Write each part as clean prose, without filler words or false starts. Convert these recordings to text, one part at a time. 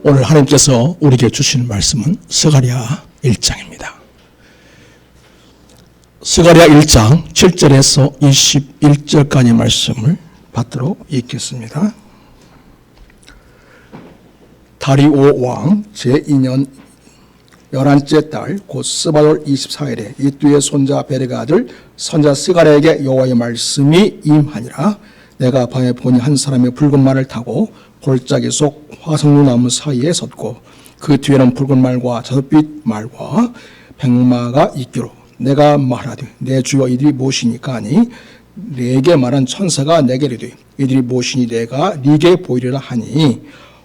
오늘 하나님께서 우리에게 주시는 말씀은 스가랴 1장입니다. 스가랴 1장 7절에서 21절까지 말씀을 받도록 읽겠습니다. 다리오 왕 제2년 11째 달 곧 스바돌 24일에 이뚜의 손자 베레가 아들 선자 스가랴에게 여호와의 말씀이 임하니라. 내가 밤에 보니 한 사람이 붉은 말을 타고 골짜기 속 화석류나무 사이에 섰고 그 뒤에는 붉은 말과 자줏빛 말과 백마가 있기로 내가 말하되 내 주여 이들이 무엇이니까 하니 내게 말한 천사가 내게 이르되 이들이 무엇이니 내가 네게 보이리라 하니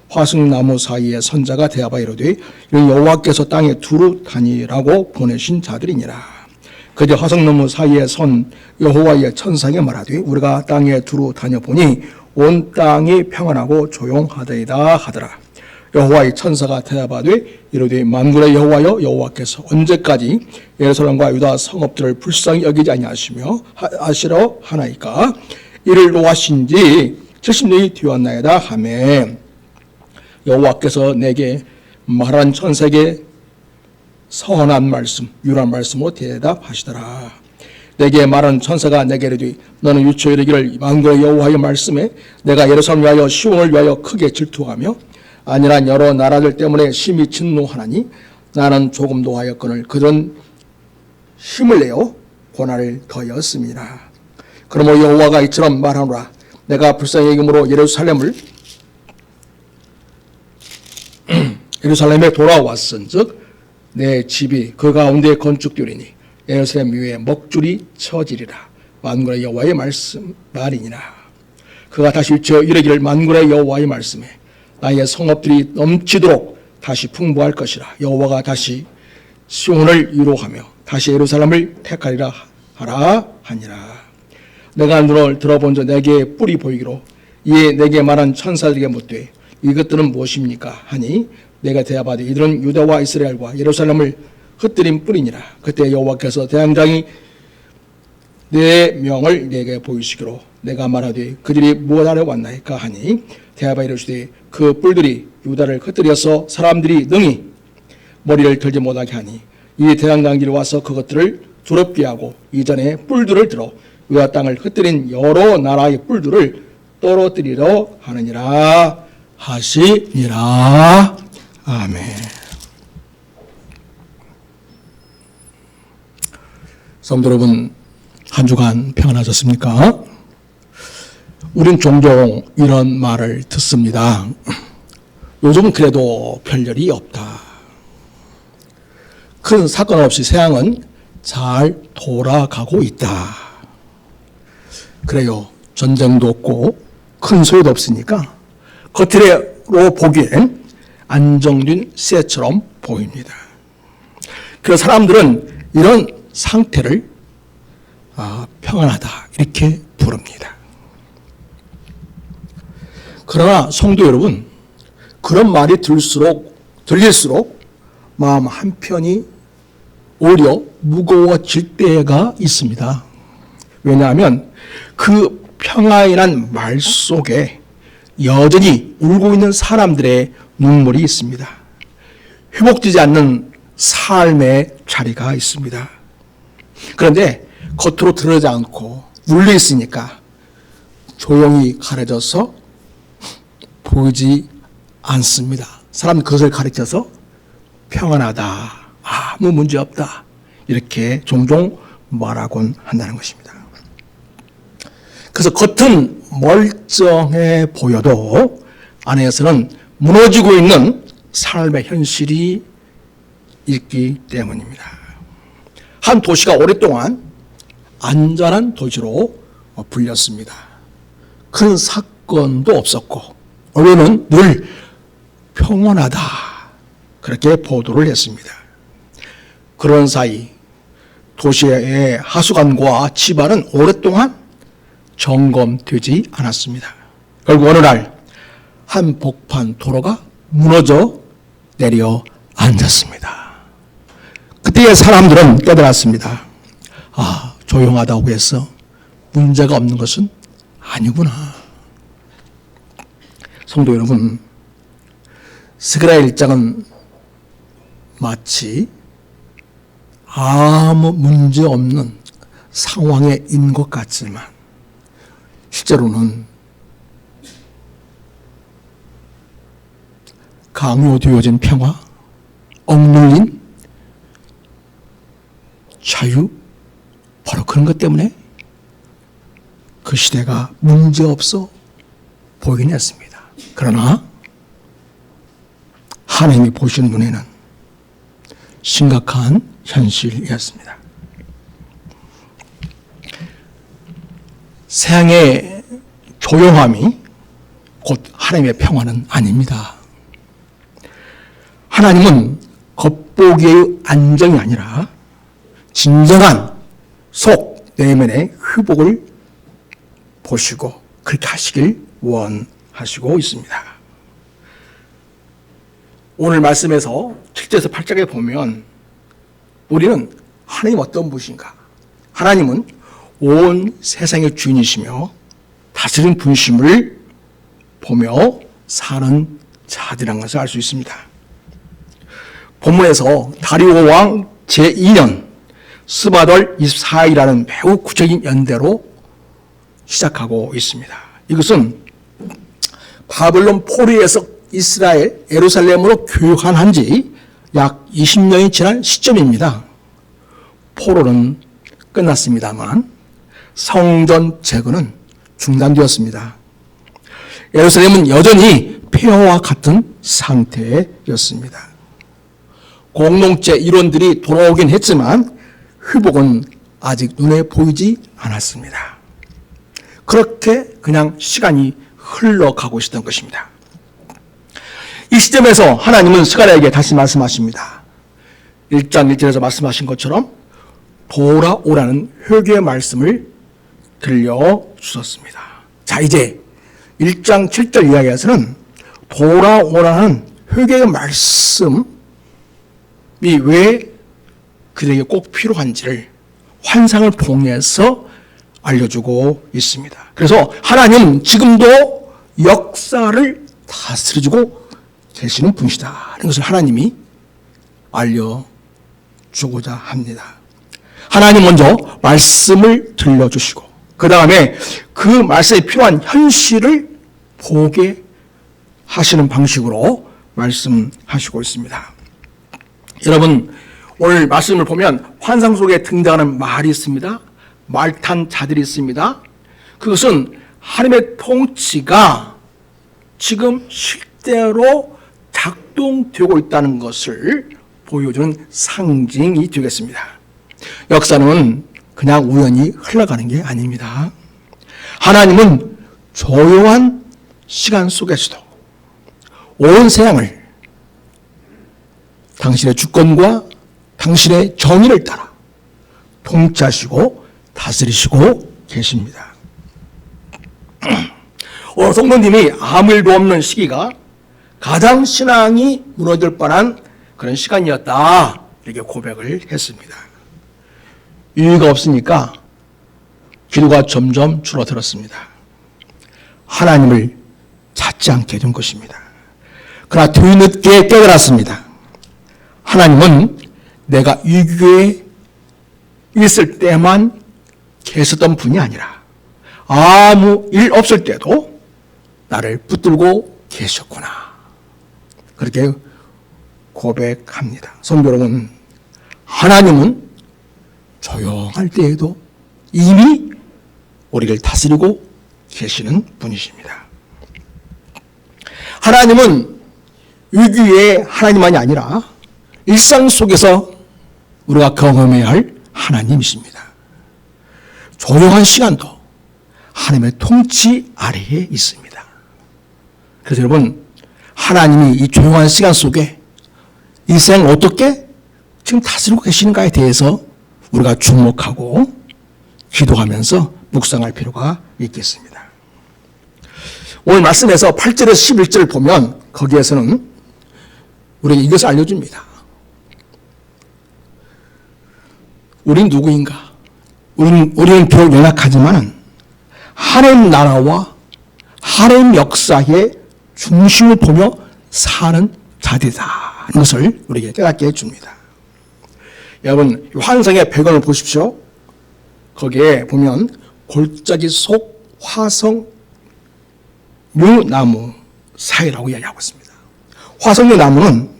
화석나무 사이에 선자가 대하바 이르되 이는 여호와께서 땅에 두루 다니라고 보내신 자들이니라. 그저 화석나무 사이에 선 여호와의 천사에게 말하되 우리가 땅에 두루 다녀보니 온 땅이 평안하고 조용하더이다 하더라. 여호와의 천사가 대답하되 이르되 만군의 여호와여 여호와께서 언제까지 예루살렘과 유다 성읍들을 불쌍히 여기지 아니하시며 하시려 하나이까. 이를 노하신 지 70년이 되었나이다 하매 여호와께서 내게 말한 천사에게 선한 말씀, 유한 말씀으로 대답하시더라. 내게 말한 천사가 내게 이르되 너는 유초에 이르기를 만군의 여호와의 말씀에 내가 예루살렘을 위하여 시온을 위하여 크게 질투하며 아니란 여러 나라들 때문에 심히 진노하나니 나는 조금 노하였거늘 그들은 힘을 내어 고난을 더하였습니다. 그러므로 여호와가 이처럼 말하노라. 내가 불쌍히 여김으로 예루살렘에 돌아왔은즉 내 집이 그 가운데 건축되리니 예루살렘 위에 먹줄이 쳐지리라. 만군의 여호와의 말이니라. 그가 다시 외쳐 이르기를 만군의 여호와의 말씀에 나의 성읍들이 넘치도록 다시 풍부할 것이라. 여호와가 다시 시온을 위로하며 다시 예루살렘을 택하리라 하라 하니라. 내가 눈을 들어본 저 내게 뿔이 보이기로 이에 내게 말한 천사들에게 묻되 이것들은 무엇입니까 하니 내가 대답하되 이들은 유다와 이스라엘과 예루살렘을 흩뜨린 뿔이니라. 그때 여호와께서 대항장이 내 명을 내게 보이시기로 내가 말하되 그들이 무엇하러 왔나이까 하니 대답하여 이르시되 그 뿔들이 유다를 흩뜨려서 사람들이 능히 머리를 들지 못하게 하니 이 대항장들이 와서 그것들을 두렵게 하고 이전에 뿔들을 들어 유다 땅을 흩뜨린 여러 나라의 뿔들을 떨어뜨리려 하느니라 하시니라. 아멘. 성도 여러분, 한 주간 평안하셨습니까? 우린 종종 이런 말을 듣습니다. 요즘 그래도 별일이 없다. 큰 사건 없이 세상은 잘 돌아가고 있다. 그래요. 전쟁도 없고 큰 소요도 없으니까 겉으로 보기엔 안정된 시대처럼 보입니다. 그래서 사람들은 이런 상태를 평안하다 이렇게 부릅니다. 그러나 성도 여러분, 그런 말이 들릴수록 마음 한편이 오히려 무거워질 때가 있습니다. 왜냐하면 그 평안이란 말 속에 여전히 울고 있는 사람들의 눈물이 있습니다. 회복되지 않는 삶의 자리가 있습니다. 그런데 겉으로 드러나지 않고 눌려 있으니까 조용히 가려져서 보이지 않습니다. 사람은 그것을 가리켜서 평안하다, 아무 문제 없다 이렇게 종종 말하곤 한다는 것입니다. 그래서 겉은 멀쩡해 보여도 안에서는 무너지고 있는 삶의 현실이 있기 때문입니다. 한 도시가 오랫동안 안전한 도시로 불렸습니다. 큰 사건도 없었고 언론은 늘 평온하다 그렇게 보도를 했습니다. 그런 사이 도시의 하수관과 지발은 오랫동안 점검되지 않았습니다. 결국 어느 날 한 복판 도로가 무너져 내려 앉았습니다. 그때의 사람들은 깨달았습니다. 조용하다고 해서 문제가 없는 것은 아니구나. 성도 여러분, 스가랴 1장은 마치 아무 문제 없는 상황에 있는 것 같지만 실제로는 강요되어진 평화, 억눌린 자유, 바로 그런 것 때문에 그 시대가 문제없어 보이긴 했습니다. 그러나 하나님이 보시는 눈에는 심각한 현실이었습니다. 세상의 조용함이 곧 하나님의 평화는 아닙니다. 하나님은 겉보기의 안정이 아니라 진정한 속 내면의 회복을 보시고 그렇게 하시길 원하시고 있습니다. 오늘 말씀에서 7절에서 8절에 보면 우리는 하나님 어떤 분이신가? 하나님은 온 세상의 주인이시며 다스리는 분심을 보며 사는 자들이라는 것을 알 수 있습니다. 본문에서 다리오 왕 제2년 스바돌 24일이라는 매우 구체적인 연대로 시작하고 있습니다. 이것은 바벨론 포로에서 이스라엘 예루살렘으로 교육한 지 약 20년이 지난 시점입니다. 포로는 끝났습니다만 성전 재건은 중단되었습니다. 예루살렘은 여전히 폐허와 같은 상태였습니다. 공동체 이론들이 돌아오긴 했지만 회복은 아직 눈에 보이지 않았습니다. 그렇게 그냥 시간이 흘러가고 있었던 것입니다. 이 시점에서 하나님은 스가랴에게 다시 말씀하십니다. 1장 1절에서 말씀하신 것처럼 돌아오라는 회개의 말씀을 들려주셨습니다. 자, 이제 1장 7절 이야기에서는 돌아오라는 회개의 말씀이 왜 그들에게 꼭 필요한지를 환상을 통해서 알려주고 있습니다. 그래서 하나님은 지금도 역사를 다스려주고 계시는 분이시다. 이런 것을 하나님이 알려주고자 합니다. 하나님 먼저 말씀을 들려주시고 그 다음에 그 말씀에 필요한 현실을 보게 하시는 방식으로 말씀하시고 있습니다. 여러분, 오늘 말씀을 보면 환상 속에 등장하는 말이 있습니다. 말탄 자들이 있습니다. 그것은 하나님의 통치가 지금 실제로 작동되고 있다는 것을 보여주는 상징이 되겠습니다. 역사는 그냥 우연히 흘러가는 게 아닙니다. 하나님은 조용한 시간 속에서도 온 세상을 당신의 주권과 당신의 정의를 따라 통치하시고 다스리시고 계십니다. 오늘 성도님이 아무 일도 없는 시기가 가장 신앙이 무너질 뻔한 그런 시간이었다, 이렇게 고백을 했습니다. 이유가 없으니까 기도가 점점 줄어들었습니다. 하나님을 찾지 않게 된 것입니다. 그러나 뒤늦게 깨달았습니다. 하나님은 내가 위기에 있을 때만 계셨던 분이 아니라 아무 일 없을 때도 나를 붙들고 계셨구나, 그렇게 고백합니다. 성도 여러분, 하나님은 조용할 때에도 이미 우리를 다스리고 계시는 분이십니다. 하나님은 위기의 하나님만이 아니라 일상 속에서 우리가 경험해야 할 하나님이십니다. 조용한 시간도 하나님의 통치 아래에 있습니다. 그래서 여러분, 하나님이 이 조용한 시간 속에 이 세상을 어떻게 지금 다스리고 계시는가에 대해서 우리가 주목하고 기도하면서 묵상할 필요가 있겠습니다. 오늘 말씀에서 8절에서 11절을 보면 거기에서는 우리에게 이것을 알려줍니다. 우린 누구인가? 우리는 비록 연약하지만 하나님 나라와 하나님 역사의 중심을 보며 사는 사대다. 이것을 우리에게 깨닫게 해줍니다. 여러분, 환상의 배경을 보십시오. 거기에 보면 골짜기 속 화석류 나무 사이라고 이야기하고 있습니다. 화석류 나무는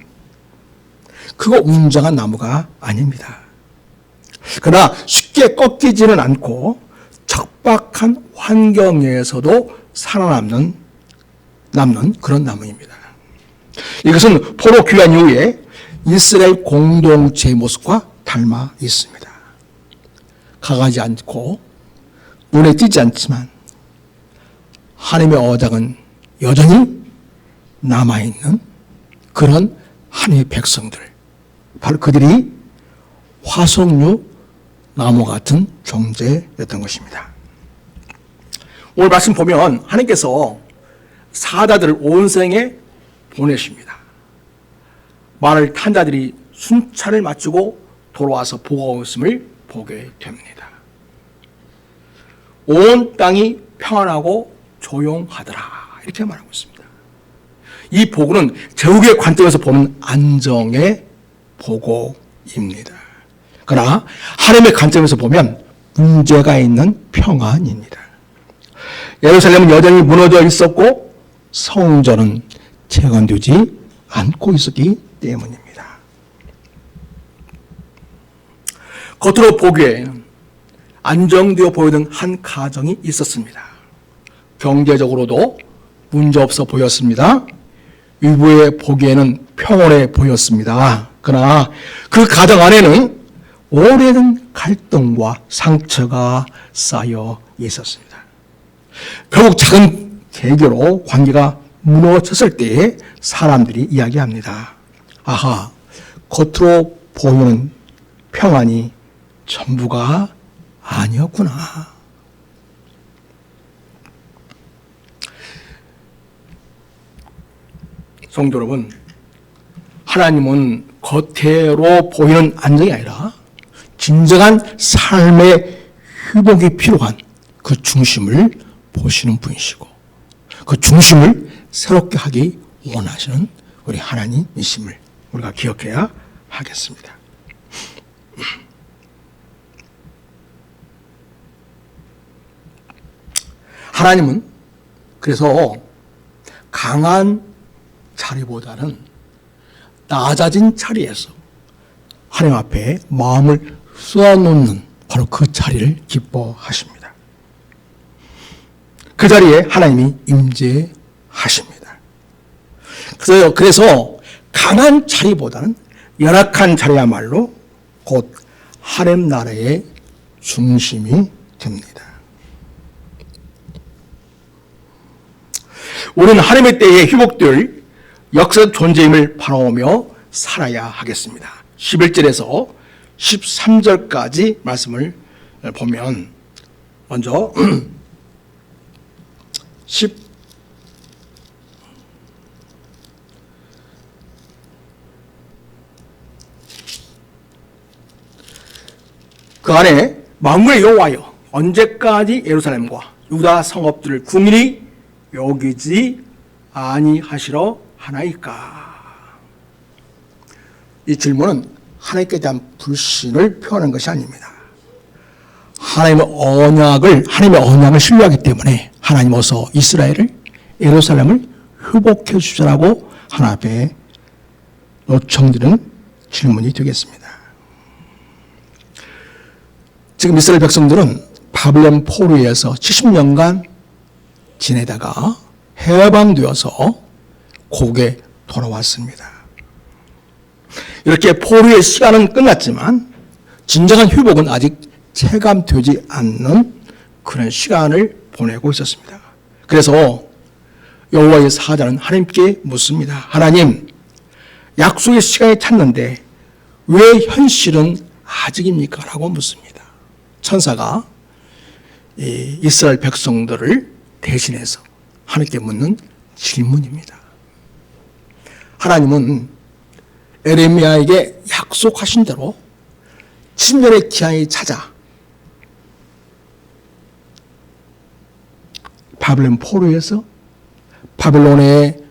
그거 웅장한 나무가 아닙니다. 그러나 쉽게 꺾이지는 않고 척박한 환경에서도 살아남는 그런 나무입니다. 이것은 포로 귀환 이후에 이스라엘 공동체의 모습과 닮아 있습니다. 강하지 않고 눈에 띄지 않지만 하나님의 언약은 여전히 남아있는 그런 하나님의 백성들, 바로 그들이 화석류 나무 같은 존재였던 것입니다. 오늘 말씀 보면 하나님께서 사자들을 온 생에 보내십니다. 말을 탄 자들이 순찰을 마치고 돌아와서 보고하고 있음을 보게 됩니다. 온 땅이 평안하고 조용하더라, 이렇게 말하고 있습니다. 이 보고는 제국의 관점에서 보는 안정의 보고입니다. 그러나 하나님의 관점에서 보면 문제가 있는 평안입니다. 예루살렘은 여전히 무너져 있었고 성전은 재건되지 않고 있었기 때문입니다. 겉으로 보기에는 안정되어 보이는 한 가정이 있었습니다. 경제적으로도 문제없어 보였습니다. 위부에 보기에는 평온해 보였습니다. 그러나 그 가정 안에는 오래된 갈등과 상처가 쌓여 있었습니다. 결국 작은 계기로 관계가 무너졌을 때에 사람들이 이야기합니다. 아하, 겉으로 보이는 평안이 전부가 아니었구나. 성도 여러분, 하나님은 겉으로 보이는 안정이 아니라 진정한 삶의 회복이 필요한 그 중심을 보시는 분이시고 그 중심을 새롭게 하기 원하시는 우리 하나님이심을 우리가 기억해야 하겠습니다. 하나님은 그래서 강한 자리보다는 낮아진 자리에서 하나님 앞에 마음을 쏘아놓는 바로 그 자리를 기뻐하십니다. 그 자리에 하나님이 임재하십니다. 그래서 강한 자리보다는 열악한 자리야말로 곧 하나님 나라의 중심이 됩니다. 우리는 하나님의 때에 회복될 역사적 존재임을 바라보며 살아야 하겠습니다. 11절에서 13절까지 말씀을 보면 먼저 그 안에 만군의 여호와여 언제까지 예루살렘과 유다 성읍들을 궁일이 여기지 아니하시러 하나이까? 이 질문은 하나님께 대한 불신을 표현한 것이 아닙니다. 하나님의 언약을 신뢰하기 때문에 하나님 어서 이스라엘을, 예루살렘을 회복해 주시라고 하나님 앞에 요청드리는 질문이 되겠습니다. 지금 이스라엘 백성들은 바벨론 포로에서 70년간 지내다가 해방되어서 고국에 돌아왔습니다. 이렇게 포로의 시간은 끝났지만 진정한 회복은 아직 체감되지 않는 그런 시간을 보내고 있었습니다. 그래서 여호와의 사자는 하나님께 묻습니다. 하나님, 약속의 시간이 찼는데 왜 현실은 아직입니까? 라고 묻습니다. 천사가 이스라엘 백성들을 대신해서 하나님께 묻는 질문입니다. 하나님은 에레미야에게 약속하신 대로 10년의 기한이 찾아 바벨론 포로에서 바벨론의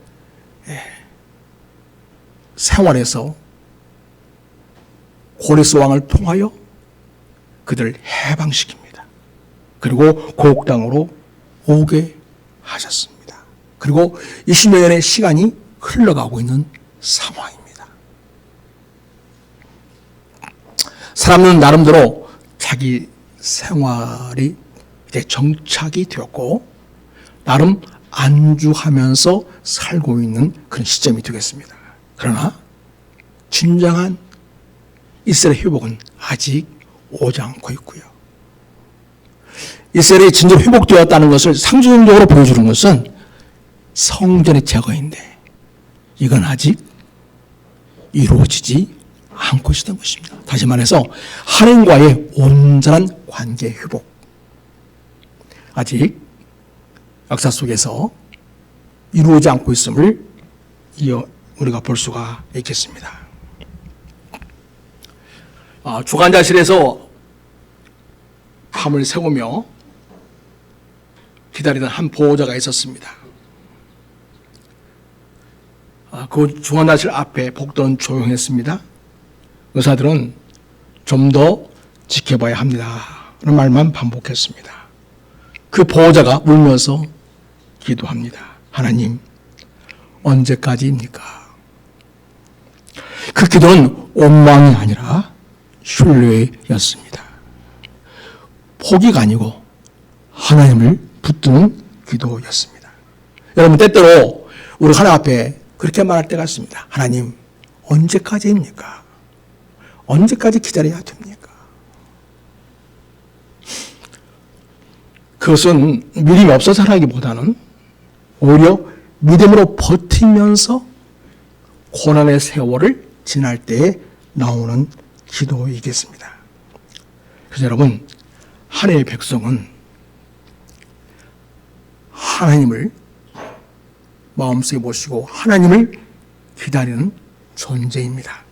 생활에서 고레스 왕을 통하여 그들을 해방시킵니다. 그리고 고국 땅으로 오게 하셨습니다. 그리고 20여 년의 시간이 흘러가고 있는 상황입니다. 사람은 나름대로 자기 생활이 이제 정착이 되었고 나름 안주하면서 살고 있는 그런 시점이 되겠습니다. 그러나 진정한 이스라엘 회복은 아직 오지 않고 있고요. 이스라엘이 진정 회복되었다는 것을 상징적으로 보여주는 것은 성전의 제거인데 이건 아직 이루어지지 않고 있었던 것입니다. 다시 말해서 하나님과의 온전한 관계 회복 아직 역사 속에서 이루어지지 않고 있음을 우리가 볼 수가 있겠습니다. 주관자실에서 밤을 새우며 기다리던 한 보호자가 있었습니다. 그 주관자실 앞에 복도는 조용했습니다. 의사들은 좀 더 지켜봐야 합니다. 라는 말만 반복했습니다. 그 보호자가 울면서 기도합니다. 하나님, 언제까지입니까? 그 기도는 원망이 아니라 신뢰였습니다. 포기가 아니고 하나님을 붙드는 기도였습니다. 여러분, 때때로 우리 하나님 앞에 그렇게 말할 때가 있습니다. 하나님, 언제까지입니까? 언제까지 기다려야 됩니까? 그것은 믿음이 없어서라기보다는 오히려 믿음으로 버티면서 고난의 세월을 지날 때에 나오는 기도이겠습니다. 그래서 여러분, 하나님의 백성은 하나님을 마음속에 모시고 하나님을 기다리는 존재입니다.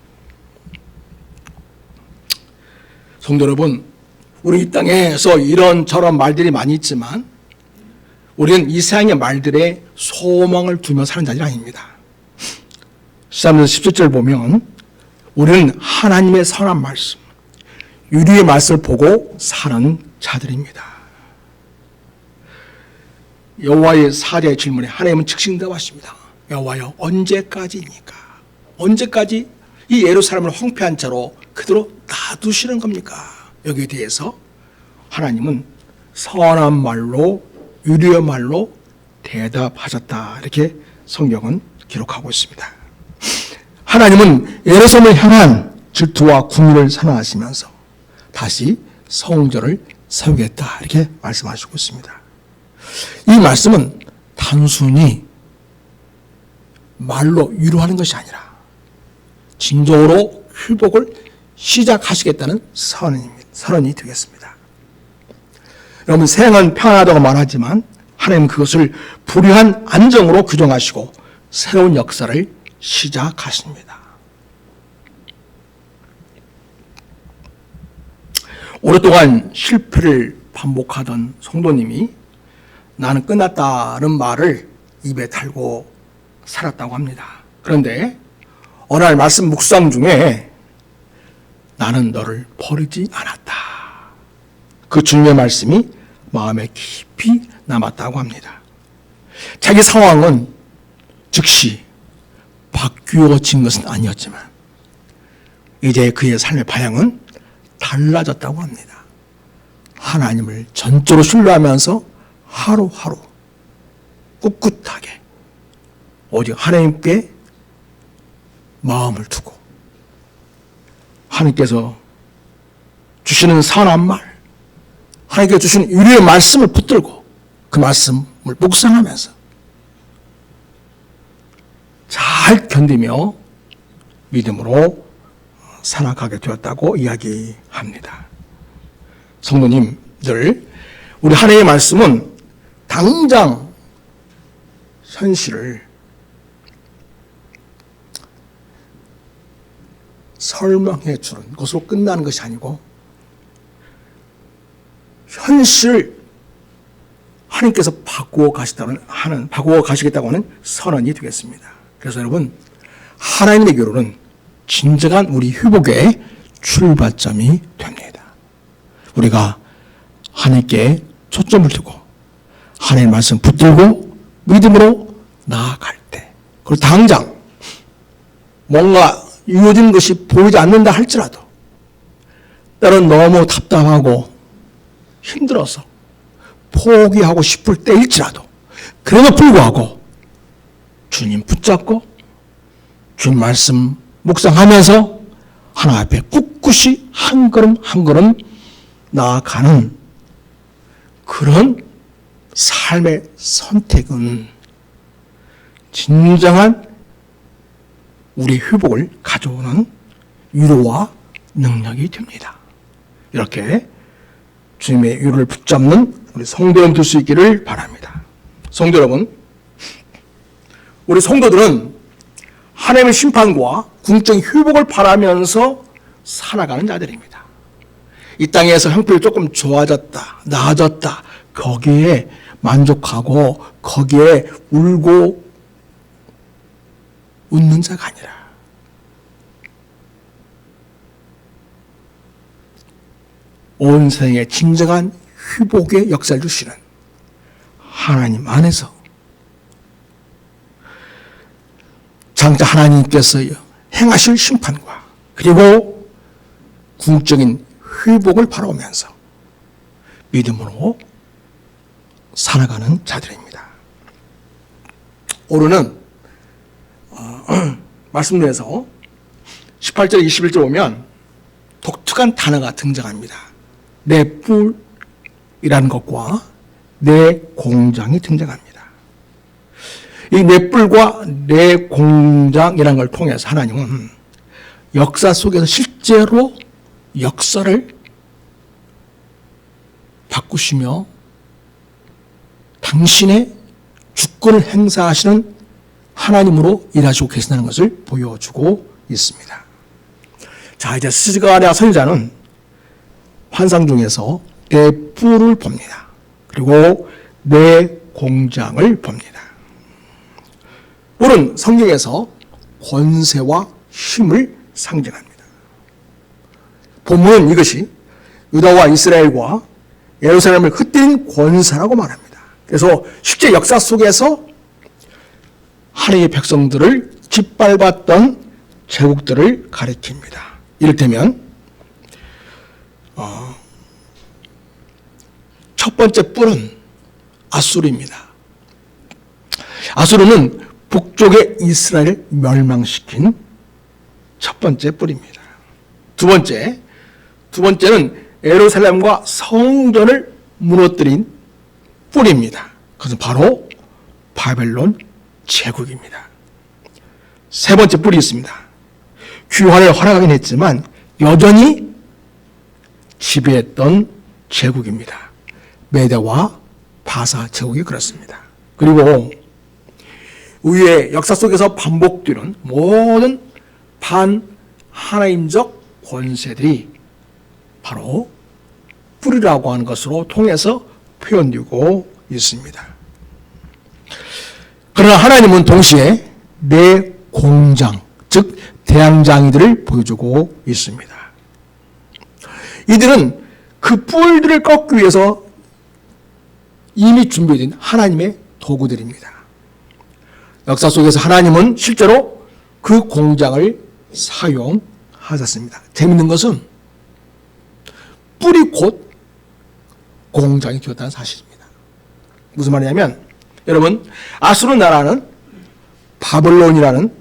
성도 여러분, 우리 이 땅에서 이런저런 말들이 많이 있지만 우리는 이 세상의 말들에 소망을 두며 사는 자들이 아닙니다. 13절 17절 보면 우리는 하나님의 선한 말씀, 유리의 말씀을 보고 사는 자들입니다. 여호와의 사자의 질문에 하나님은 즉시 응답하십니다. 여호와여, 언제까지입니까? 언제까지 이 예루살렘을 황폐한 채로 그대로 놔두시는 겁니까? 여기에 대해서 하나님은 선한 말로, 유리의 말로 대답하셨다. 이렇게 성경은 기록하고 있습니다. 하나님은 예루살렘을 향한 질투와 궁리를 선언하시면서 다시 성전을 세우겠다. 이렇게 말씀하시고 있습니다. 이 말씀은 단순히 말로 위로하는 것이 아니라 진정으로 회복을 시작하시겠다는 선언이 되겠습니다. 여러분, 세상은 평안하다고 말하지만 하나님은 그것을 불의한 안정으로 규정하시고 새로운 역사를 시작하십니다. 오랫동안 실패를 반복하던 성도님이 나는 끝났다는 말을 입에 달고 살았다고 합니다. 그런데 어느 날 말씀 묵상 중에 나는 너를 버리지 않았다. 그 주님의 말씀이 마음에 깊이 남았다고 합니다. 자기 상황은 즉시 바뀌어진 것은 아니었지만 이제 그의 삶의 방향은 달라졌다고 합니다. 하나님을 전적으로 신뢰하면서 하루하루 꿋꿋하게 오직 하나님께 마음을 두고 하나님께서 주시는 선한 말, 하나님께서 주시는 유리의 말씀을 붙들고 그 말씀을 묵상하면서 잘 견디며 믿음으로 살아가게 되었다고 이야기합니다. 성도님들, 우리 하나님의 말씀은 당장 현실을 설명해 주는 것으로 끝나는 것이 아니고 현실을 하나님께서 바꾸어 가시겠다고 하는 선언이 되겠습니다. 그래서 여러분, 하나님의 교로는 진정한 우리 회복의 출발점이 됩니다. 우리가 하나님께 초점을 두고 하나님의 말씀 붙들고 믿음으로 나아갈 때, 그리고 당장 뭔가 이루어지는 것이 보이지 않는다 할지라도 때론 너무 답답하고 힘들어서 포기하고 싶을 때일지라도 그래도 불구하고 주님 붙잡고 주님 말씀 묵상하면서 하나님 앞에 꿋꿋이 한 걸음 한 걸음 나아가는 그런 삶의 선택은 진정한 우리 회복을 가져오는 위로와 능력이 됩니다. 이렇게 주님의 위로를 붙잡는 우리 성도 여러분 될 수 있기를 바랍니다. 성도 여러분, 우리 성도들은 하나님의 심판과 궁극적인 회복을 바라면서 살아가는 자들입니다. 이 땅에서 형편이 조금 좋아졌다, 나아졌다, 거기에 만족하고 거기에 울고 웃는 자가 아니라 온 세상에 진정한 회복의 역사를 주시는 하나님 안에서 장차 하나님께서 행하실 심판과 그리고 궁극적인 회복을 바라보면서 믿음으로 살아가는 자들입니다. 오늘은 말씀드려서 18절 21절 보면 독특한 단어가 등장합니다. 내 뿔이라는 것과 내 공장이 등장합니다. 이 내 뿔과 내 공장이라는 걸 통해서 하나님은 역사 속에서 실제로 역사를 바꾸시며 당신의 주권을 행사하시는 하나님으로 일하시고 계신다는 것을 보여주고 있습니다. 자, 이제 스가랴 선지자는 환상 중에서 내 뿔을 봅니다. 그리고 내 공장을 봅니다. 뿔은 성경에서 권세와 힘을 상징합니다. 본문은 이것이 유다와 이스라엘과 예루살렘을 흩뜨린 권세라고 말합니다. 그래서 실제 역사 속에서 하나님의 백성들을 짓밟았던 제국들을 가리킵니다. 이를테면 첫 번째 뿔은 아수르입니다. 아수르는 북쪽의 이스라엘을 멸망시킨 첫 번째 뿔입니다. 두 번째는 예루살렘과 성전을 무너뜨린 뿔입니다. 그것은 바로 바벨론 제국입니다. 세 번째 뿔이 있습니다. 귀환을 허락하긴 했지만 여전히 지배했던 제국입니다. 메대와 바사 제국이 그렇습니다. 그리고 우리의 역사 속에서 반복되는 모든 반하나님적 권세들이 바로 뿔이라고 하는 것으로 통해서 표현되고 있습니다. 그러나 하나님은 동시에 내 공장, 즉 대항장이들을 보여주고 있습니다. 이들은 그 뿔들을 꺾기 위해서 이미 준비된 하나님의 도구들입니다. 역사 속에서 하나님은 실제로 그 공장을 사용하셨습니다. 재밌는 것은 뿔이 곧 공장이 되었다는 사실입니다. 무슨 말이냐면 여러분, 아수르 나라는 바벨론이라는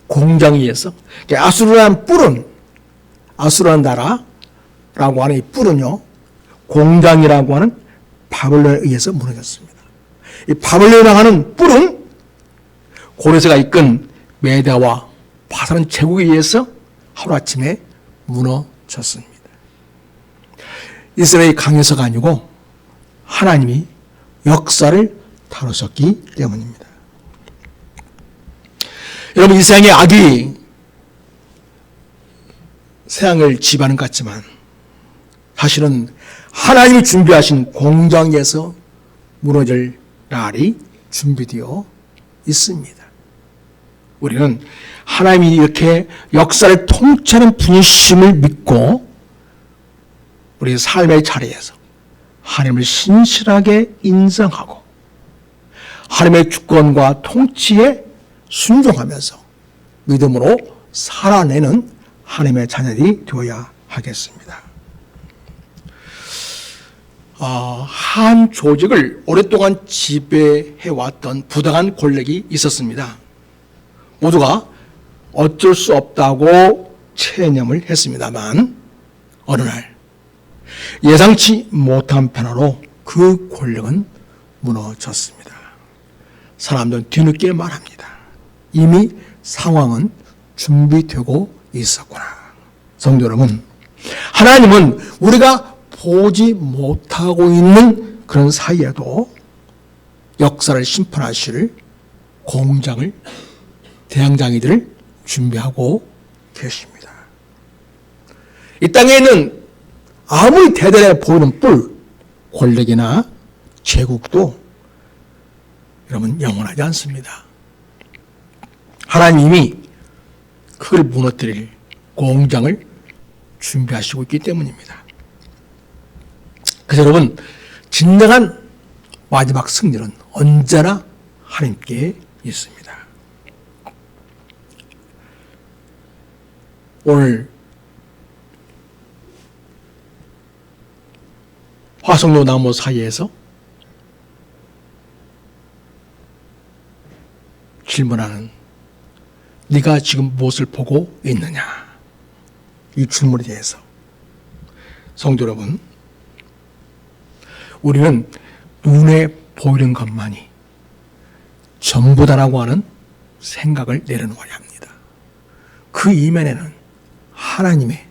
공장에 의해서, 아수르라는 뿔은, 아수르라는 나라라고 하는 이 뿔은요, 공장이라고 하는 바벨론에 의해서 무너졌습니다. 이 바벨론이라고 하는 뿔은 고레스가 이끈 메대와 바사는 제국에 의해서 하루아침에 무너졌습니다. 이스라엘이 강해서가 아니고 하나님이 역사를 다루셨기 때문입니다. 여러분, 이 세상의 악이 세상을 지배하는 것 같지만 사실은 하나님이 준비하신 공장에서 무너질 날이 준비되어 있습니다. 우리는 하나님이 이렇게 역사를 통치하는 분이심을 믿고 우리 삶의 자리에서 하나님을 신실하게 인정하고 하나님의 주권과 통치에 순종하면서 믿음으로 살아내는 하나님의 자녀들이 되어야 하겠습니다. 한 조직을 오랫동안 지배해왔던 부당한 권력이 있었습니다. 모두가 어쩔 수 없다고 체념을 했습니다만 어느 날 예상치 못한 변화로 그 권력은 무너졌습니다. 사람들은 뒤늦게 말합니다. 이미 상황은 준비되고 있었구나. 성도 여러분, 하나님은 우리가 보지 못하고 있는 그런 사이에도 역사를 심판하실 공장을, 대항장이들을 준비하고 계십니다. 이 땅에 있는 아무리 대단해 보이는 뿔, 권력이나 제국도 여러분 영원하지 않습니다. 하나님이 그걸 무너뜨릴 공장을 준비하시고 있기 때문입니다. 그래서 여러분, 진정한 마지막 승리는 언제나 하나님께 있습니다. 오늘 화석로 나무 사이에서 질문하는 네가 지금 무엇을 보고 있느냐, 이 질문에 대해서 성도 여러분, 우리는 눈에 보이는 것만이 전부다라고 하는 생각을 내려놓아야 합니다. 그 이면에는 하나님의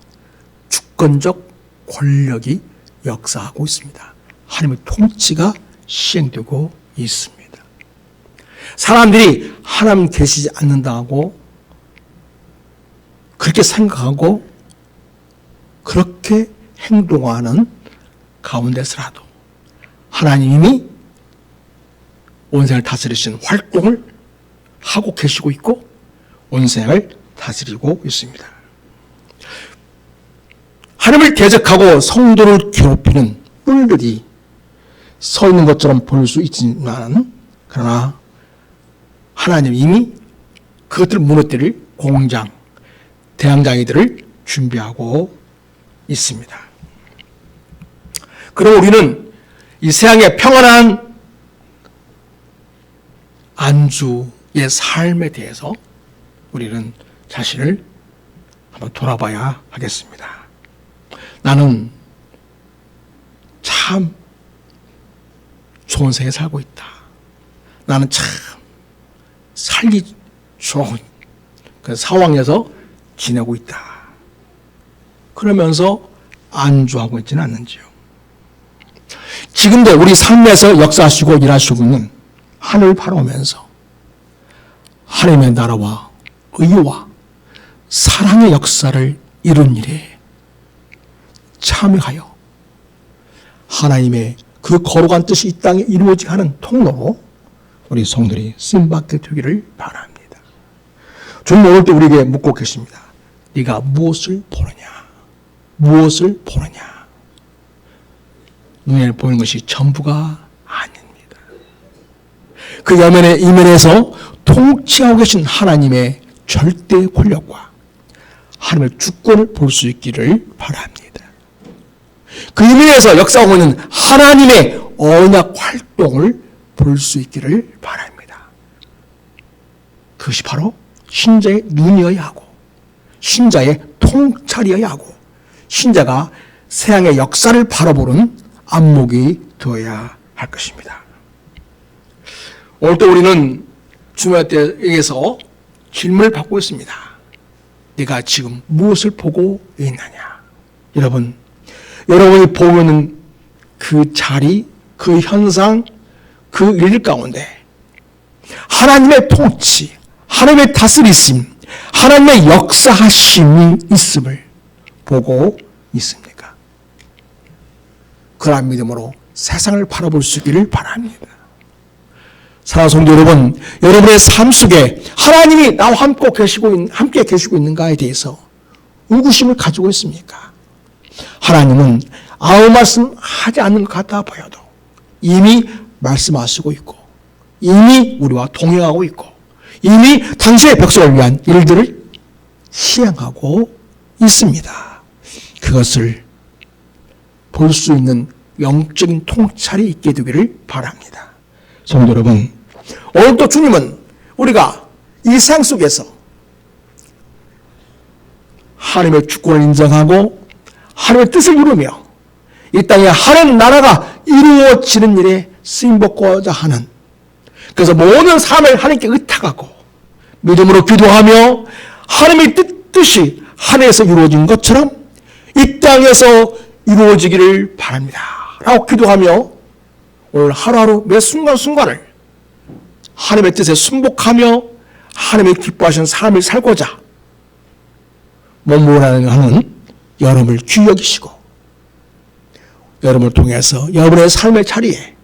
주권적 권력이 역사하고 있습니다. 하나님의 통치가 시행되고 있습니다. 사람들이 하나님 계시지 않는다고 그렇게 생각하고 그렇게 행동하는 가운데서라도 하나님이 온 세상을 다스리시는 활동을 하고 계시고 있고 온 세상을 다스리고 있습니다. 하나님을 대적하고 성도를 괴롭히는 뿔들이 서 있는 것처럼 보일 수 있지만 그러나 하나님 이미 그것들을 무너뜨릴 공장, 대항장이들을 준비하고 있습니다. 그럼 우리는 이 세상의 평안한 안주의 삶에 대해서 우리는 자신을 한번 돌아봐야 하겠습니다. 나는 참 좋은 세상에 살고 있다. 나는 참 살기 좋은 그 상황에서 지내고 있다. 그러면서 안주하고 있지는 않는지요. 지금도 우리 삶에서 역사하시고 일하시고 있는 하늘을 바라보면서 하나님의 나라와 의와 사랑의 역사를 이룬 일에 참여하여 하나님의 그 거룩한 뜻이 이 땅에 이루어지게 하는 통로로 우리 성들이 쓰임받게 되기를 바랍니다. 주님 오늘 또 우리에게 묻고 계십니다. 네가 무엇을 보느냐? 무엇을 보느냐? 눈에 보이는 것이 전부가 아닙니다. 그 이면에서 통치하고 계신 하나님의 절대 권력과 하나님의 주권을 볼 수 있기를 바랍니다. 그 이면에서 역사하고 있는 하나님의 언약 활동을 볼 수 있기를 바랍니다. 그것이 바로 신자의 눈이어야 하고 신자의 통찰이어야 하고 신자가 세상의 역사를 바라보는 안목이 되어야 할 것입니다. 오늘 또 우리는 주말 때에서 질문을 받고 있습니다. 네가 지금 무엇을 보고 있느냐? 여러분이 보고 있는 그 자리, 그 현상, 그 일 가운데 하나님의 통치, 하나님의 다스리심, 하나님의 역사하심이 있음을 보고 있습니까? 그러한 믿음으로 세상을 바라볼 수 있기를 바랍니다. 사랑하는 성도 여러분, 여러분의 삶 속에 하나님이 나와 함께 계시고 있는가에 대해서 의구심을 가지고 있습니까? 하나님은 아무 말씀 하지 않는 것 같아 보여도 이미 말씀하시고 있고, 이미 우리와 동행하고 있고, 이미 당신의 백성을 위한 일들을 시행하고 있습니다. 그것을 볼 수 있는 영적인 통찰이 있게 되기를 바랍니다. 성도 여러분, 오늘도 주님은 우리가 일상 속에서 하나님의 주권을 인정하고 하나님의 뜻을 이루며 이 땅에 하나님 나라가 이루어지는 일에 쓰임받고자 하는, 그래서 모든 삶을 하나님께 의탁하고 믿음으로 기도하며 하나님의 뜻이 하늘에서 이루어진 것처럼 이 땅에서 이루어지기를 바랍니다 라고 기도하며 오늘 하루하루 매 순간순간을 하나님의 뜻에 순복하며 하나님의 기뻐하시는 삶을 살고자 몸부림하는 여러분을 귀히 여기시고, 여러분을 통해서 여러분의 삶의 자리에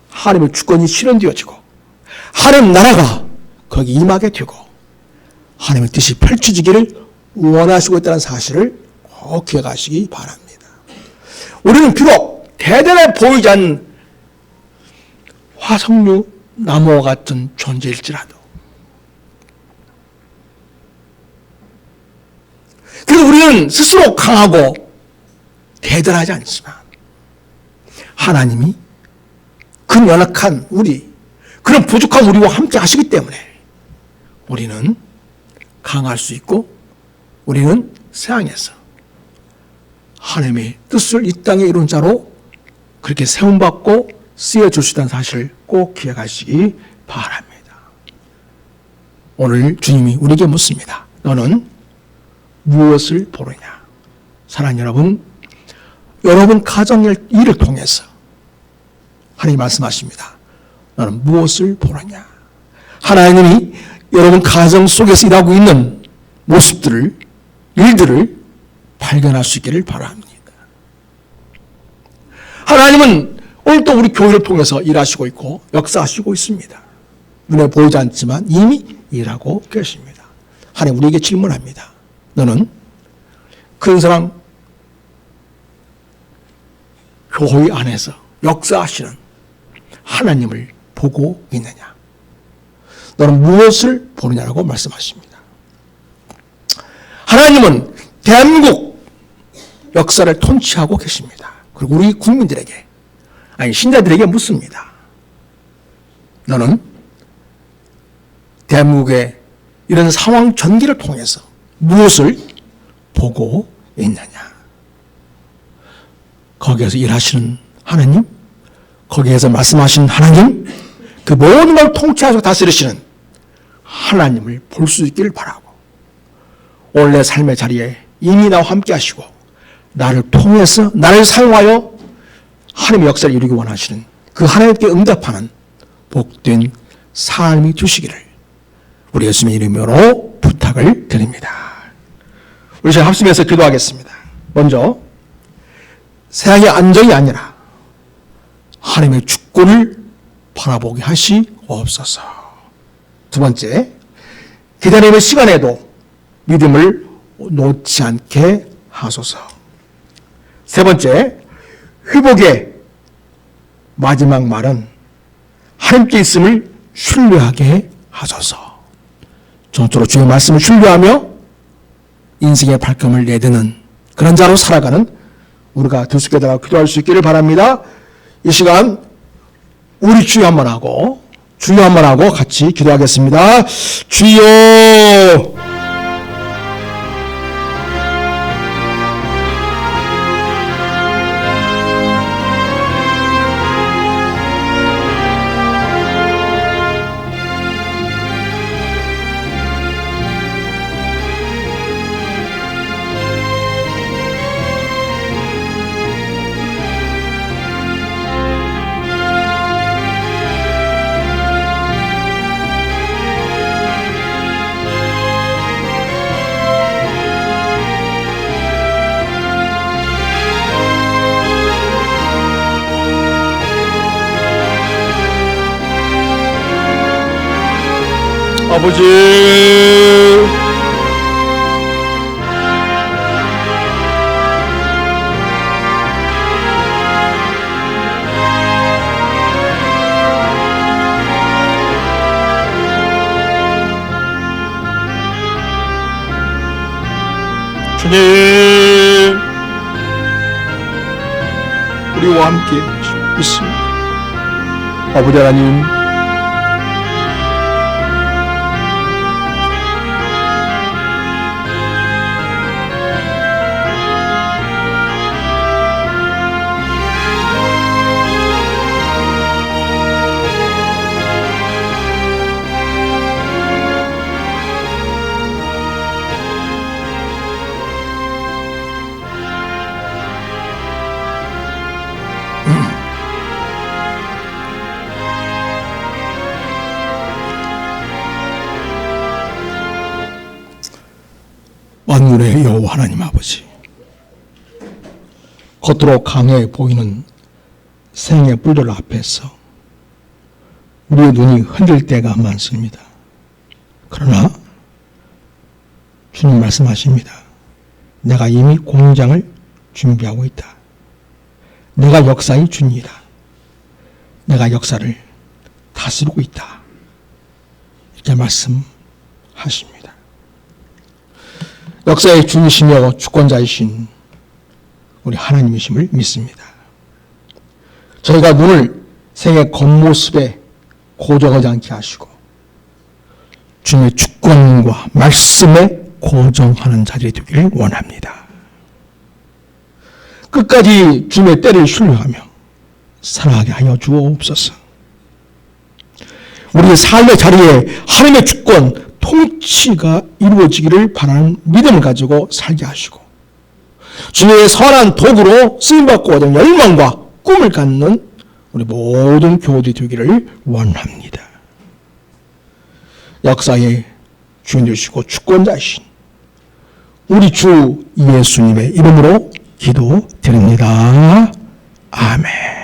하나님의 주권이 실현되어지고 하나님 나라가 거기 임하게 되고 하나님의 뜻이 펼쳐지기를 원하시고 있다는 사실을 꼭 기억하시기 바랍니다. 우리는 비록 대단해 보이지 않는 화석류 나무와 같은 존재일지라도, 그래서 우리는 스스로 강하고 대단하지 않지만 하나님이 그 연약한 우리, 그런 부족한 우리와 함께 하시기 때문에 우리는 강할 수 있고, 우리는 세상에서 하나님의 뜻을 이 땅에 이룬 자로 그렇게 세움받고 쓰여줄 수 있다는 사실을 꼭 기억하시기 바랍니다. 오늘 주님이 우리에게 묻습니다. 너는 무엇을 보느냐? 사랑하는 여러분, 여러분 가정의 일을 통해서 하나님이 말씀하십니다. 너는 무엇을 보느냐? 하나님이 여러분 가정 속에서 일하고 있는 모습들을, 일들을 발견할 수 있기를 바랍니다. 하나님은 오늘도 우리 교회를 통해서 일하시고 있고 역사하시고 있습니다. 눈에 보이지 않지만 이미 일하고 계십니다. 하나님 우리에게 질문합니다. 너는 큰 사랑 교회 안에서 역사하시는 하나님을 보고 있느냐? 너는 무엇을 보느냐라고 말씀하십니다. 하나님은 대한민국 역사를 통치하고 계십니다. 그리고 우리 국민들에게, 아니 신자들에게 묻습니다. 너는 대한민국의 이런 상황 전개를 통해서 무엇을 보고 있느냐? 거기에서 일하시는 하나님, 거기에서 말씀하시는 하나님, 그 모든 걸 통치하시고 다스리시는 하나님을 볼 수 있기를 바라고, 오늘 내 삶의 자리에 이미 나와 함께 하시고 나를 통해서 나를 사용하여 하나님의 역사를 이루기 원하시는 그 하나님께 응답하는 복된 삶이 주시기를 우리 예수님의 이름으로 부탁을 드립니다. 우리 지금 합심해서 기도하겠습니다. 먼저 세상의 안정이 아니라 하나님의 주권을 바라보게 하시옵소서. 두 번째, 기다림의 시간에도 믿음을 놓지 않게 하소서. 세 번째, 회복의 마지막 말은 하나님께 있음을 신뢰하게 하소서. 전적으로 주의 말씀을 신뢰하며 인생의 발걸음을 내딛는 그런 자로 살아가는 우리가 될 수 있게 달라고 기도할 수 있기를 바랍니다. 이 시간 우리 주여 한번 하고 주여 한번 하고 같이 기도하겠습니다. 주여. 아버지, 주님, 우리와 함께 있습니다. 아버지 하나님, 만군의 여호와 하나님 아버지, 겉으로 강해 보이는 생의 뿔들 앞에서 우리의 눈이 흔들 때가 많습니다. 그러나 주님 말씀하십니다. 내가 이미 공장을 준비하고 있다. 내가 역사의 주님이다. 내가 역사를 다스리고 있다. 이렇게 말씀하십니다. 역사의 주이시며 주권자이신 우리 하나님이심을 믿습니다. 저희가 눈을 생의 겉모습에 고정하지 않게 하시고 주님의 주권과 말씀에 고정하는 자들이 되기를 원합니다. 끝까지 주님의 때를 신뢰하며 살아가게 하여 주옵소서. 우리의 삶의 자리에 하나님의 주권, 통치가 이루어지기를 바라는 믿음을 가지고 살게 하시고 주님의 선한 도구로 쓰임받고 얻은 열망과 꿈을 갖는 우리 모든 교우들이 되기를 원합니다. 역사의 주인 되시고 주권자이신 우리 주 예수님의 이름으로 기도드립니다. 아멘.